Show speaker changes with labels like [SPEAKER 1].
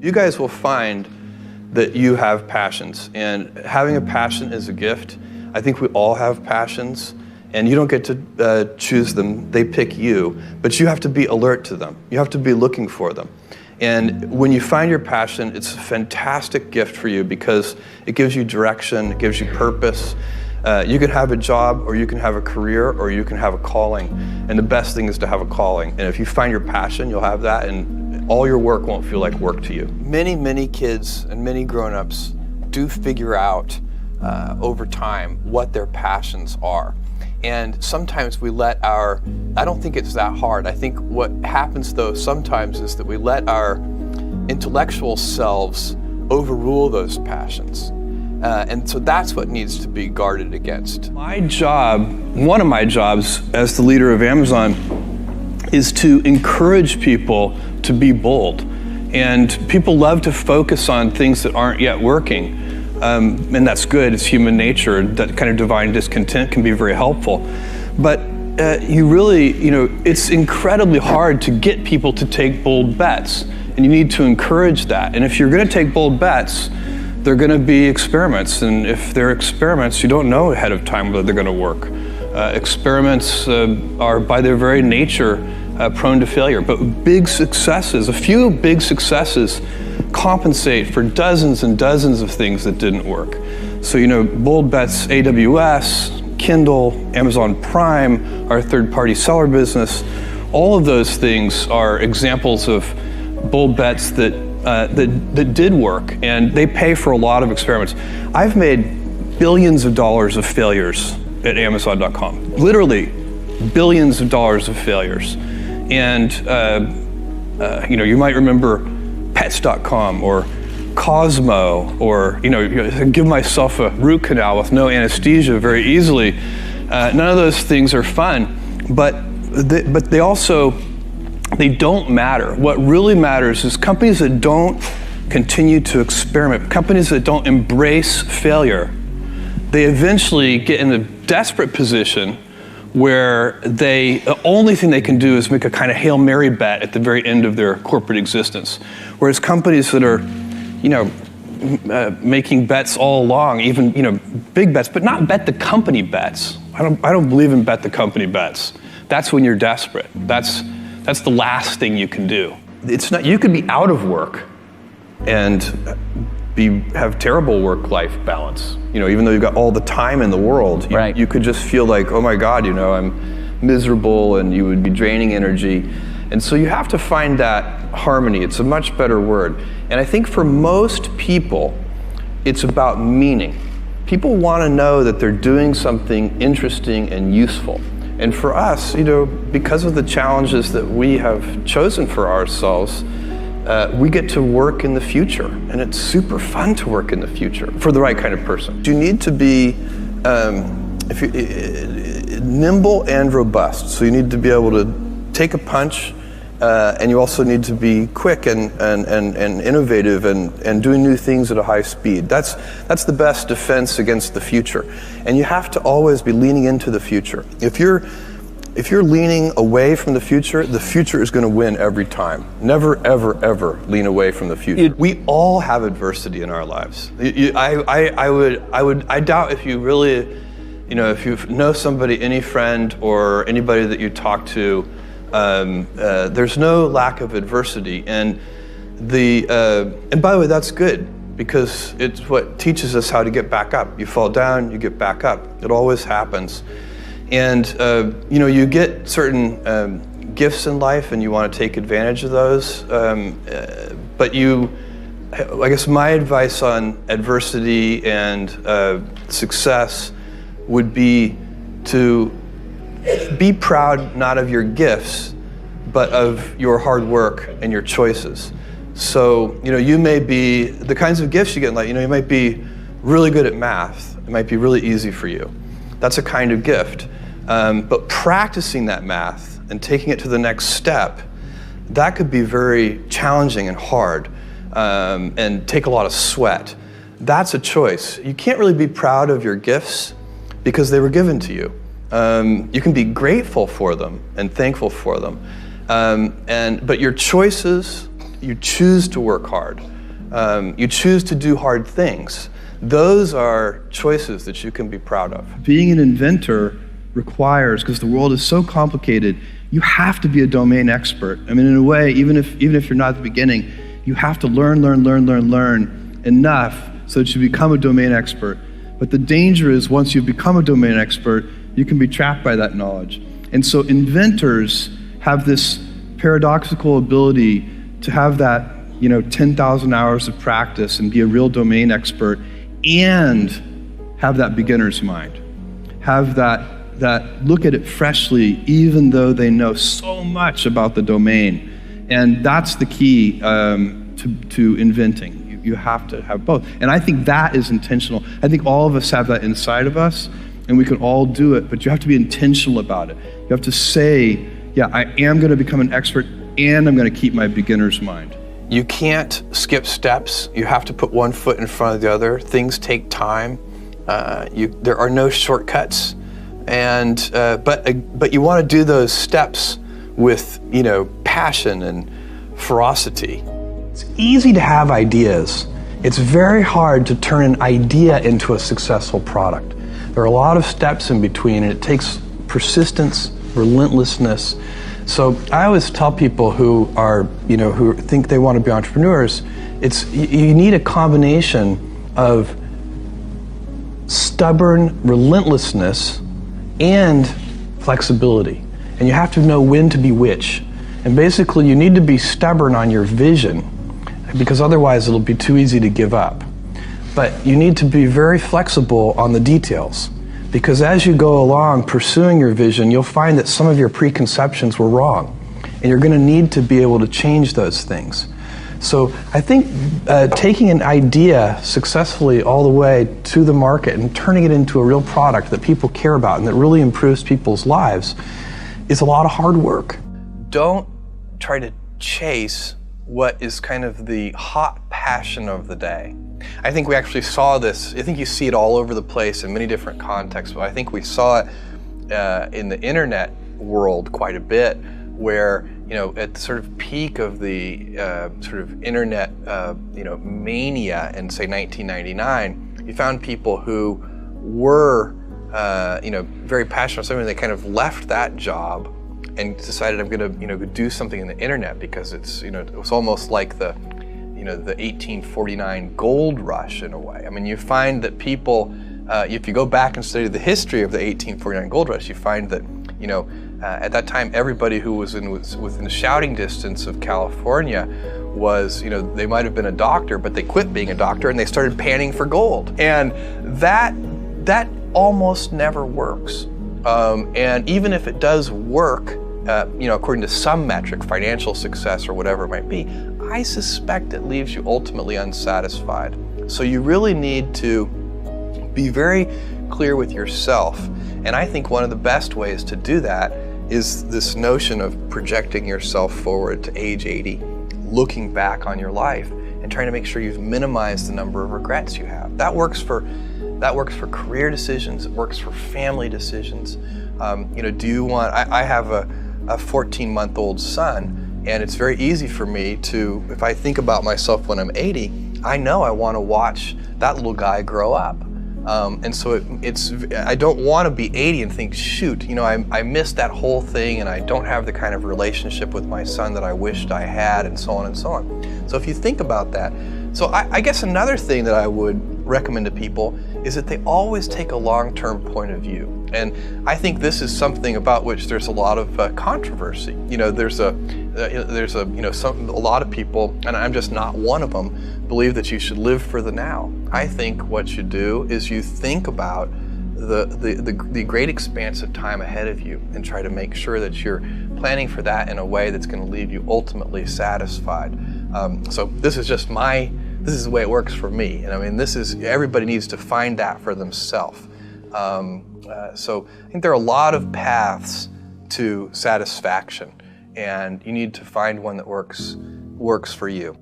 [SPEAKER 1] You guys will find that you have passions, and having a passion is a gift. I think we all have passions, and you don't get to choose them. They pick you, but you have to be alert to them. You have to be looking for them. And when you find your passion, it's a fantastic gift for you because it gives you direction, it gives you purpose. You can have a job, or you can have a career, or you can have a calling. And the best thing is to have a calling. And if you find your passion, you'll have that, and all your work won't feel like work to you. Many kids and many grown-ups do figure out over time what their passions are. And sometimes we let I don't think it's that hard. I think what happens though sometimes is that we let our intellectual selves overrule those passions. And so that's what needs to be guarded against. My job, one of my jobs as the leader of Amazon, is to encourage people to be bold. And people love to focus on things that aren't yet working. And that's good, it's human nature. That kind of divine discontent can be very helpful. But it's incredibly hard to get people to take bold bets. And you need to encourage that. And if you're gonna take bold bets, they're gonna be experiments. And if they're experiments, you don't know ahead of time whether they're gonna work. Experiments are by their very nature prone to failure. But big successes, a few big successes compensate for dozens and dozens of things that didn't work. So, bold bets, AWS, Kindle, Amazon Prime, our third-party seller business, all of those things are examples of bold bets that did work, and they pay for a lot of experiments. I've made billions of dollars of failures at Amazon.com, literally billions of dollars of failures. And you might remember Pets.com or Cosmo, or give myself a root canal with no anesthesia very easily. None of those things are fun, but they don't matter. What really matters is companies that don't continue to experiment, companies that don't embrace failure, they eventually get in a desperate position where the only thing they can do is make a kind of Hail Mary bet at the very end of their corporate existence. Whereas companies that are, making bets all along, even, big bets, but not bet the company bets. I don't believe in bet the company bets. That's when you're desperate. That's the last thing you can do. It's not, you could be out of work and have terrible work-life balance. Even though you've got all the time in the world,
[SPEAKER 2] right.
[SPEAKER 1] You could just feel like, oh my God, I'm miserable, and you would be draining energy. And so you have to find that harmony. It's a much better word. And I think for most people, it's about meaning. People want to know that they're doing something interesting and useful. And for us, because of the challenges that we have chosen for ourselves, we get to work in the future, and it's super fun to work in the future for the right kind of person. You need to be nimble and robust. So you need to be able to take a punch, and you also need to be quick and innovative and doing new things at a high speed. That's the best defense against the future. And you have to always be leaning into the future. If you're leaning away from the future is going to win every time. Never, ever, ever lean away from the future. We all have adversity in our lives. I doubt if you really, if you know somebody, any friend or anybody that you talk to, there's no lack of adversity. And by the way, that's good, because it's what teaches us how to get back up. You fall down, you get back up. It always happens. And you get certain gifts in life, and you want to take advantage of those. But I guess my advice on adversity and success would be to be proud not of your gifts, but of your hard work and your choices. So, you may be, the kinds of gifts you get in life, you might be really good at math. It might be really easy for you. That's a kind of gift. But practicing that math and taking it to the next step, that could be very challenging and hard, and take a lot of sweat. That's a choice. You can't really be proud of your gifts because they were given to you. You can be grateful for them and thankful for them. But your choices you choose to work hard. You choose to do hard things. Those are choices that you can be proud of. Being an inventor requires, because the world is so complicated, you have to be a domain expert. I mean, in a way, even if you're not at the beginning, you have to learn enough so that you become a domain expert. But the danger is once you become a domain expert, you can be trapped by that knowledge. And so inventors have this paradoxical ability to have that 10,000 hours of practice and be a real domain expert and have that beginner's mind. Have that look at it freshly, even though they know so much about the domain. And that's the key to inventing. You have to have both. And I think that is intentional. I think all of us have that inside of us, and we can all do it, but you have to be intentional about it. You have to say, yeah, I am going to become an expert, and I'm going to keep my beginner's mind. You can't skip steps. You have to put one foot in front of the other. Things take time. There are no shortcuts. And but you want to do those steps with passion and ferocity. It's easy to have ideas. It's very hard to turn an idea into a successful product. There are a lot of steps in between, and it takes persistence, relentlessness. So I always tell people who are who think they want to be entrepreneurs, you need a combination of stubborn relentlessness and flexibility. And you have to know when to be which. And basically you need to be stubborn on your vision, because otherwise it'll be too easy to give up. But you need to be very flexible on the details, because as you go along pursuing your vision, you'll find that some of your preconceptions were wrong, and you're going to need to be able to change those things. So I think taking an idea successfully all the way to the market and turning it into a real product that people care about and that really improves people's lives is a lot of hard work. Don't try to chase what is kind of the hot passion of the day. I think we actually saw this, I think you see it all over the place in many different contexts, but I think we saw it in the internet world quite a bit, where at the sort of peak of the sort of internet mania in say 1999, you found people who were very passionate about something. They kind of left that job and decided, I'm going to go do something in the internet, because it's it was almost like the the 1849 gold rush in a way. I mean, you find that people, if you go back and study the history of the 1849 gold rush, you find that at that time everybody who was within shouting distance of California was, they might have been a doctor, but they quit being a doctor and they started panning for gold. And that almost never works. And even if it does work, according to some metric, financial success or whatever it might be, I suspect it leaves you ultimately unsatisfied. So you really need to be very clear with yourself. And I think one of the best ways to do that is this notion of projecting yourself forward to age 80, looking back on your life and trying to make sure you've minimized the number of regrets you have. That works for career decisions. It works for family decisions. Do you want? I have a 14-month-old son, and it's very easy for me to, if I think about myself when I'm 80, I know I want to watch that little guy grow up. And so I don't want to be 80 and think, shoot, I missed that whole thing, and I don't have the kind of relationship with my son that I wished I had, and so on and so on. So if you think about that, so I guess another thing that I would recommend to people is that they always take a long-term point of view. And I think this is something about which there's a lot of controversy. There's a lot of people, and I'm just not one of them, believe that you should live for the now. I think what you do is you think about the great expanse of time ahead of you and try to make sure that you're planning for that in a way that's going to leave you ultimately satisfied. So this is the way it works for me. And I mean, everybody needs to find that for themselves. So I think there are a lot of paths to satisfaction, and you need to find one that works for you.